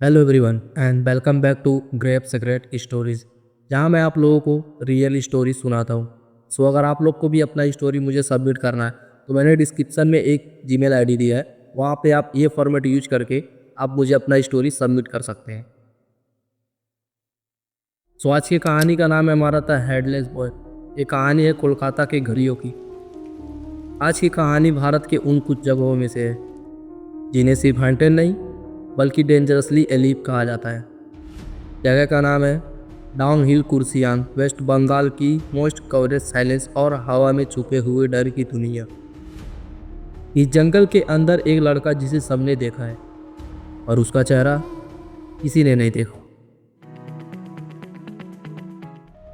Hello everyone and welcome back to grape secret stories, जहां मैं आप लोगों को रियल स्टोरी सुनाता हूं। सो अगर आप लोग को भी अपना स्टोरी मुझे सबमिट करना है तो मैंने डिस्क्रिप्शन में एक जीमेल आईडी दिया है, वहां पे आप ये फॉर्मेट यूज करके आप मुझे अपना स्टोरी सबमिट कर सकते हैं। सो आज की कहानी का नाम है हमारा था हेडलेस बॉय। ये कहानी है कोलकाता के घड़ियों की। आज की कहानी भारत के उन कुछ जगहों में से है जिन्हें सिर्फ हंटेड नहीं बल्कि डेंजरसली एलीव कहा जाता है। जगह का नाम है डाउन हिल कुर्सियांग, वेस्ट बंगाल की मोस्ट कवरेज साइलेंस और हवा में छुपे हुए डर की दुनिया। इस जंगल के अंदर एक लड़का जिसे सबने देखा है और उसका चेहरा किसी ने नहीं देखा।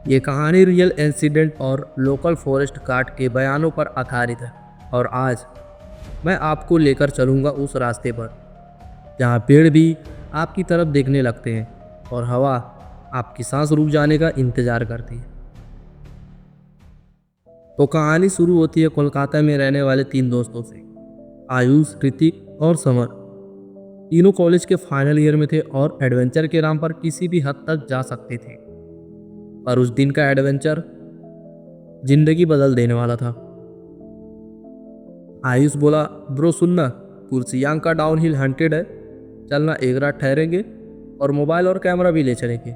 ये कहानी रियल इंसिडेंट और लोकल फॉरेस्ट गार्ड के बयानों पर आधारित है और आज मैं आपको लेकर चलूँगा उस रास्ते पर जहाँ पेड़ भी आपकी तरफ देखने लगते हैं और हवा आपकी सांस रुक जाने का इंतज़ार करती है। तो कहानी शुरू होती है कोलकाता में रहने वाले तीन दोस्तों से, आयुष, ऋतिक और समर। तीनों कॉलेज के फाइनल ईयर में थे और एडवेंचर के नाम पर किसी भी हद तक जा सकते थे। पर उस दिन का एडवेंचर जिंदगी बदल देने वाला था। आयुष बोला, ब्रो सुनना, कुर्सियांग का डाउन हिल हंटेड है, चलना, एक रात ठहरेंगे और मोबाइल और कैमरा भी ले चलेंगे।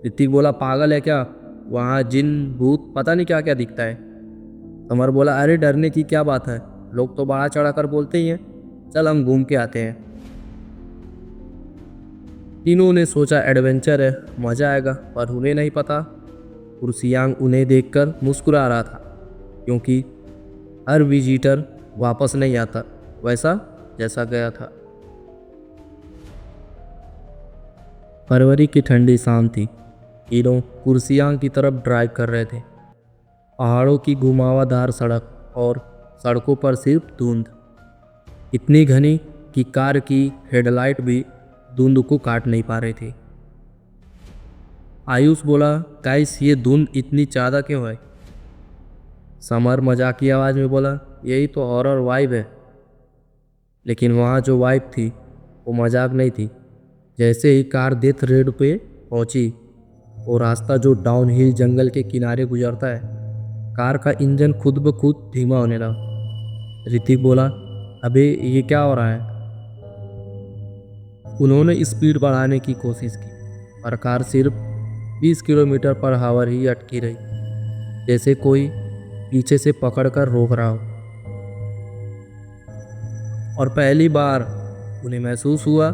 ऋतिक बोला, पागल है क्या, वहाँ जिन भूत पता नहीं क्या क्या दिखता है। समर बोला, अरे डरने की क्या बात है, लोग तो बड़ा चढ़ाकर बोलते ही हैं, चल हम घूम के आते हैं। तीनों ने सोचा एडवेंचर है, मज़ा आएगा, पर उन्हें नहीं पता कुर्सियांग उन्हें देखकर मुस्कुरा रहा था, क्योंकि हर विजिटर वापस नहीं आता वैसा जैसा गया था। फरवरी की ठंडी शाम थी। तीनों कुर्सियांग की तरफ ड्राइव कर रहे थे। पहाड़ों की घुमावदार सड़क और सड़कों पर सिर्फ धुंध, इतनी घनी कि कार की हेडलाइट भी धुंध को काट नहीं पा रही थी। आयुष बोला, गाइस ये धुंध इतनी ज़्यादा क्यों है? समर मजाक की आवाज़ में बोला, यही तो हॉरर वाइब है। लेकिन वहाँ जो वाइब थी वो मजाक नहीं थी। जैसे ही कार डेथ रेड पे पहुंची, वो रास्ता जो डाउन हिल जंगल के किनारे गुजरता है, कार का इंजन खुद ब खुद धीमा होने लगा। ऋतिक बोला, अबे ये क्या हो रहा है? उन्होंने स्पीड बढ़ाने की कोशिश की पर कार सिर्फ 20 किलोमीटर पर आवर ही अटकी रही, जैसे कोई पीछे से पकड़कर रोक रहा हो। और पहली बार उन्हें महसूस हुआ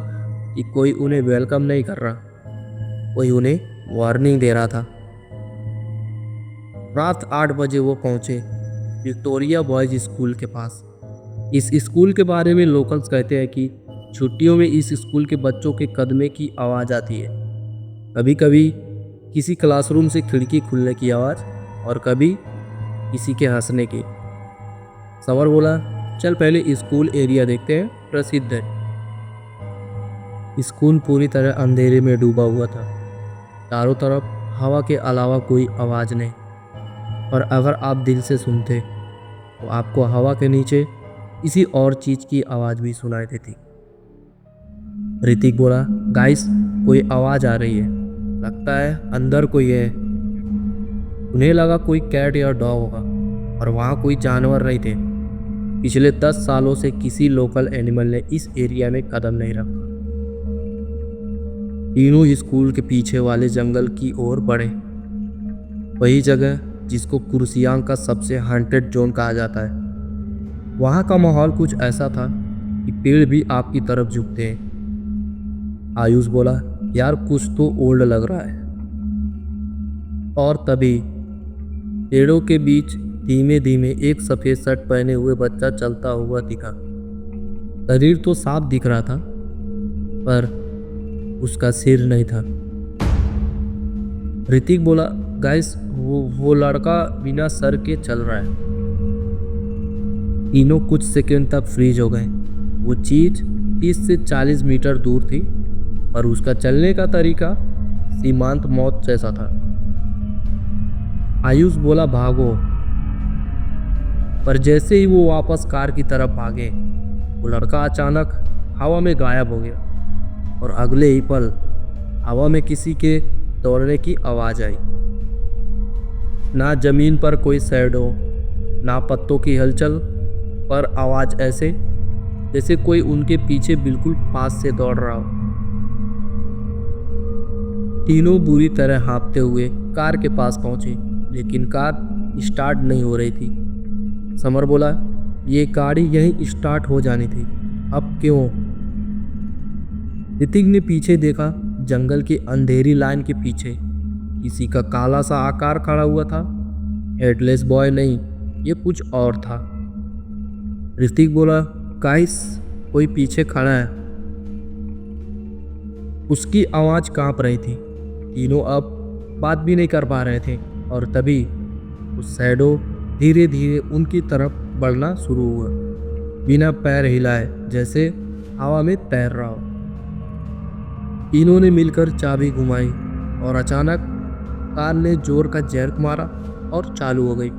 कि कोई उन्हें वेलकम नहीं कर रहा, कोई उन्हें वार्निंग दे रहा था। रात 8 बजे वो पहुंचे विक्टोरिया बॉयज स्कूल के पास। इस स्कूल के बारे में लोकल्स कहते हैं कि छुट्टियों में इस स्कूल के बच्चों के कदमे की आवाज़ आती है, कभी कभी किसी क्लासरूम से खिड़की खुलने की आवाज़ और कभी किसी के हंसने की। सवर बोला, चल पहले स्कूल एरिया देखते हैं, प्रसिद्ध है। स्कूल पूरी तरह अंधेरे में डूबा हुआ था। चारों तरफ हवा के अलावा कोई आवाज़ नहीं, और अगर आप दिल से सुनते तो आपको हवा के नीचे किसी और चीज़ की आवाज़ भी सुनाई देती। ऋतिक बोला, गाइस कोई आवाज़ आ रही है, लगता है अंदर कोई है। उन्हें लगा कोई कैट या डॉग होगा, और वहाँ कोई जानवर नहीं थे। पिछले 10 सालों से किसी लोकल एनिमल ने इस एरिया में कदम नहीं रखा। तीनों स्कूल के पीछे वाले जंगल की ओर बढ़े, वही जगह जिसको कुर्सियांग का सबसे हंटेड जोन कहा जाता है। वहाँ का माहौल कुछ ऐसा था कि पेड़ भी आपकी तरफ झुकते हैं। आयुष बोला, यार कुछ तो ओल्ड लग रहा है। और तभी पेड़ों के बीच धीमे धीमे एक सफ़ेद शर्ट पहने हुए बच्चा चलता हुआ दिखा। शरीर तो साफ दिख रहा था पर उसका सिर नहीं था। ऋतिक बोला, गाइस वो लड़का बिना सर के चल रहा है। तीनों कुछ सेकंड तक फ्रीज हो गए। वो चीज 30 से 40 मीटर दूर थी और उसका चलने का तरीका सीमांत मौत जैसा था। आयुष बोला, भागो, पर जैसे ही वो वापस कार की तरफ भागे, वो लड़का अचानक हवा में गायब हो गया और अगले ही पल हवा में किसी के दौड़ने की आवाज़ आई। ना जमीन पर कोई शैडो, ना पत्तों की हलचल, पर आवाज़ ऐसे जैसे कोई उनके पीछे बिल्कुल पास से दौड़ रहा हो। तीनों बुरी तरह हाँफते हुए कार के पास पहुंचे, लेकिन कार स्टार्ट नहीं हो रही थी। समर बोला, ये गाड़ी यहीं स्टार्ट हो जानी थी, अब क्यों? ऋतिक ने पीछे देखा। जंगल की अंधेरी लाइन के पीछे किसी का काला सा आकार खड़ा हुआ था। हेडलेस बॉय नहीं, ये कुछ और था। ऋतिक बोला, गाइस, कोई पीछे खड़ा है। उसकी आवाज़ कांप रही थी। तीनों अब बात भी नहीं कर पा रहे थे और तभी उस शैडो धीरे धीरे उनकी तरफ बढ़ना शुरू हुआ, बिना पैर हिलाए, जैसे हवा में तैर रहा हो। तीनों ने मिलकर चाबी घुमाई और अचानक कार ने जोर का जर्क मारा और चालू हो गई।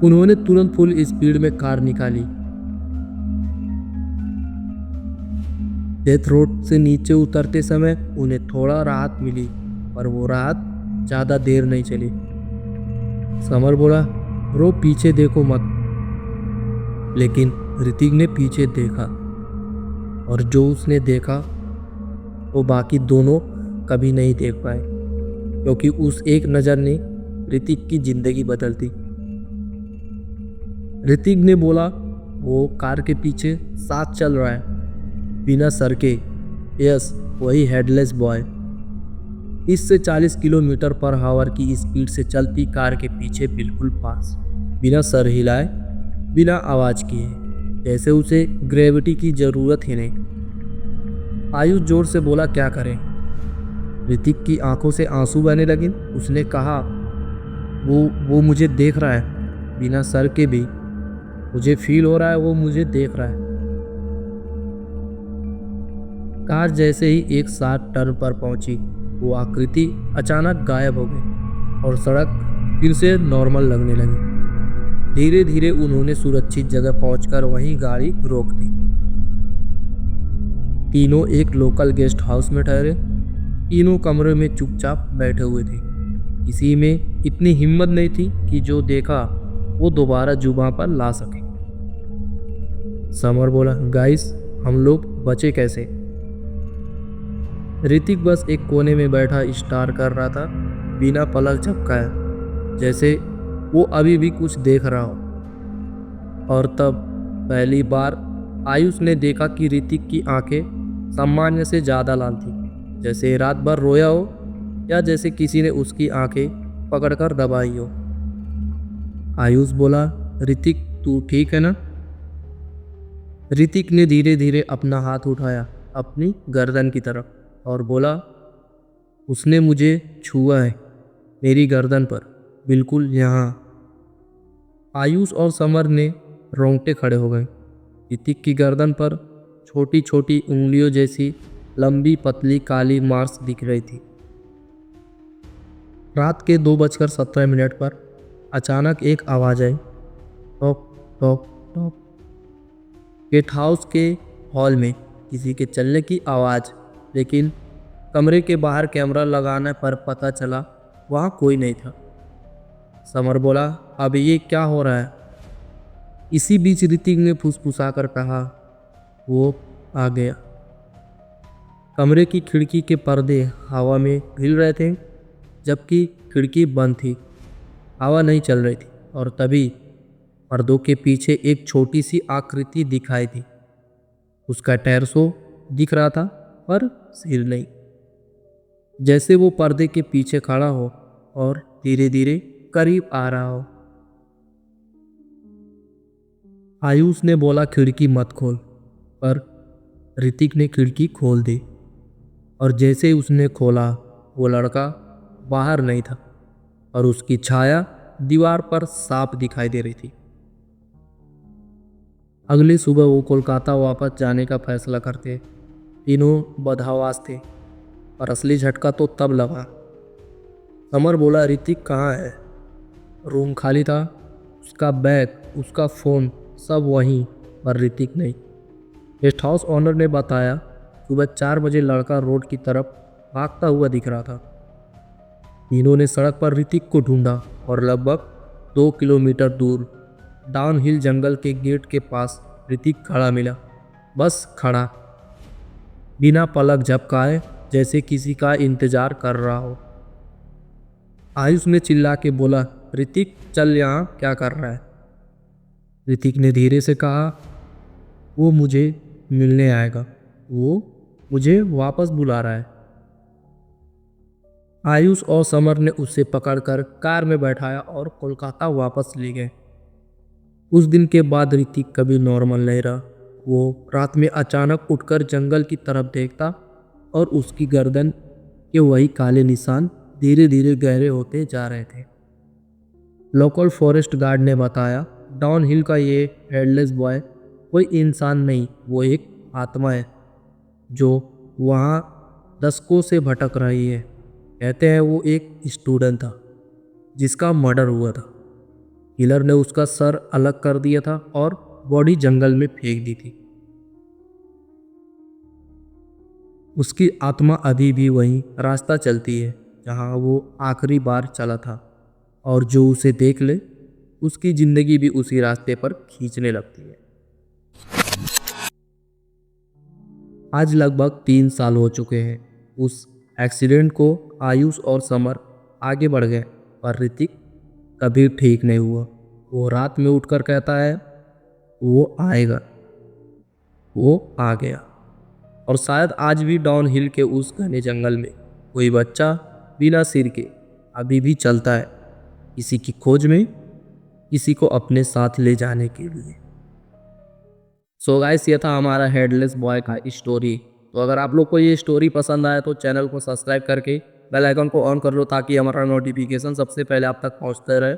उन्होंने तुरंत फुल स्पीड में कार निकाली। डेथ रोड से नीचे उतरते समय उन्हें थोड़ा राहत मिली, पर वो राहत ज़्यादा देर नहीं चली। समर बोला, ब्रो पीछे देखो मत। लेकिन ऋतिक ने पीछे देखा और जो उसने देखा वो बाकी दोनों कभी नहीं देख पाए, क्योंकि उस एक नज़र ने ऋतिक की जिंदगी बदल दी। ऋतिक ने बोला, वो कार के पीछे साथ चल रहा है, बिना सर के। यस, वही हेडलेस बॉय। 30 से 40 किलोमीटर पर आवर की स्पीड से चलती कार के पीछे बिल्कुल पास, बिना सर हिलाए, बिना आवाज़ किए, जैसे उसे ग्रेविटी की ज़रूरत ही नहीं। आयुष जोर से बोला, क्या करें? ऋतिक की आंखों से आंसू बहने लगे। उसने कहा, वो मुझे देख रहा है, बिना सर के भी। मुझे फील हो रहा है वो मुझे देख रहा है। कार जैसे ही एक शार्प टर्न पर पहुंची, वो आकृति अचानक गायब हो गई और सड़क फिर से नॉर्मल लगने लगी। धीरे धीरे उन्होंने सुरक्षित जगह पहुंचकर वहीं गाड़ी रोक दी। तीनों एक लोकल गेस्ट हाउस में ठहरे। तीनों कमरे में चुपचाप बैठे हुए थे। किसी में इतनी हिम्मत नहीं थी कि जो देखा वो दोबारा जुबान पर ला सके। समर बोला, गाइस, हम लोग बचे कैसे? ऋतिक बस एक कोने में बैठा स्टार कर रहा था, बिना पलक झपकाए, जैसे वो अभी भी कुछ देख रहा हो। और तब पहली बार आयुष ने देखा कि ऋतिक की आंखें सामान्य से ज़्यादा लाल थी, जैसे रात भर रोया हो या जैसे किसी ने उसकी आंखें पकड़कर दबाई हो। आयुष बोला, ऋतिक, तू ठीक है ना? ऋतिक ने धीरे धीरे अपना हाथ उठाया अपनी गर्दन की तरफ और बोला, उसने मुझे छुआ है, मेरी गर्दन पर, बिल्कुल यहाँ। आयुष और समर ने रोंगटे खड़े हो गए। ऋतिक की गर्दन पर छोटी छोटी उंगलियों जैसी लंबी पतली काली मार्क्स दिख रही थी। रात के 2:17 पर अचानक एक आवाज़ आई, टॉक टॉक टॉक। गेस्ट हाउस के हॉल में किसी के चलने की आवाज़, लेकिन कमरे के बाहर कैमरा लगाने पर पता चला वहाँ कोई नहीं था। समर बोला, अब ये क्या हो रहा है? इसी बीच ऋतिक ने फुसफुसाकर कहा, वो आ गया। कमरे की खिड़की के पर्दे हवा में हिल रहे थे, जबकि खिड़की बंद थी। हवा नहीं चल रही थी और तभी पर्दों के पीछे एक छोटी सी आकृति दिखाई दी। उसका टैरसो दिख रहा था, पर सिर नहीं, जैसे वो पर्दे के पीछे खड़ा हो और धीरे धीरे करीब आ रहा हो। आयुष ने बोला, खिड़की मत खोल, पर ऋतिक ने खिड़की खोल दी और जैसे ही उसने खोला, वो लड़का बाहर नहीं था और उसकी छाया दीवार पर साफ दिखाई दे रही थी। अगली सुबह वो कोलकाता वापस जाने का फैसला करते। तीनों बदहवास थे, और असली झटका तो तब लगा। समर बोला, ऋतिक कहाँ है? रूम खाली था, उसका बैग, उसका फ़ोन सब वहीं, पर ऋतिक नहीं। गेस्ट हाउस ओनर ने बताया सुबह 4 बजे लड़का रोड की तरफ भागता हुआ दिख रहा था। तीनों ने सड़क पर ऋतिक को ढूंढा और लगभग 2 किलोमीटर दूर डाउनहिल जंगल के गेट के पास ऋतिक खड़ा मिला। बस खड़ा, बिना पलक झपकाए, जैसे किसी का इंतजार कर रहा हो। आयुष ने चिल्ला के बोला, ऋतिक चल, यहाँ क्या कर रहा है? ऋतिक ने धीरे से कहा, वो मुझे मिलने आएगा, वो मुझे वापस बुला रहा है। आयुष और समर ने उसे पकड़कर कार में बैठाया और कोलकाता वापस ले गए। उस दिन के बाद ऋतिक कभी नॉर्मल नहीं रहा। वो रात में अचानक उठकर जंगल की तरफ देखता और उसकी गर्दन के वही काले निशान धीरे धीरे गहरे होते जा रहे थे। लोकल फॉरेस्ट गार्ड ने बताया, डाउनहिल का ये हेडलेस बॉय कोई इंसान नहीं, वो एक आत्मा है जो वहाँ दशकों से भटक रही है। कहते हैं वो एक स्टूडेंट था जिसका मर्डर हुआ था। किलर ने उसका सर अलग कर दिया था और बॉडी जंगल में फेंक दी थी। उसकी आत्मा अभी भी वहीं रास्ता चलती है जहाँ वो आखिरी बार चला था, और जो उसे देख ले उसकी ज़िंदगी भी उसी रास्ते पर खींचने लगती है। आज लगभग 3 साल हो चुके हैं उस एक्सीडेंट को। आयुष और समर आगे बढ़ गए, पर ऋतिक कभी ठीक नहीं हुआ। वो रात में उठकर कहता है, वो आएगा। वो आ गया। और शायद आज भी डाउनहिल के उस घने जंगल में कोई बच्चा बिना सिर के अभी भी चलता है, किसी की खोज में, किसी को अपने साथ ले जाने के लिए। सो गाइस, ये था हमारा हेडलेस बॉय का स्टोरी। तो अगर आप लोग को ये स्टोरी पसंद आए तो चैनल को सब्सक्राइब करके बेल आइकन को ऑन कर लो, ताकि हमारा नोटिफिकेशन सबसे पहले आप तक पहुंचते रहे।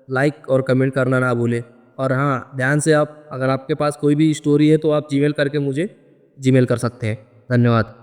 लाइक और कमेंट करना ना भूलें। और हाँ, ध्यान से, आप अगर आपके पास कोई भी स्टोरी है तो आप जीमेल करके मुझे जीमेल कर सकते हैं। धन्यवाद।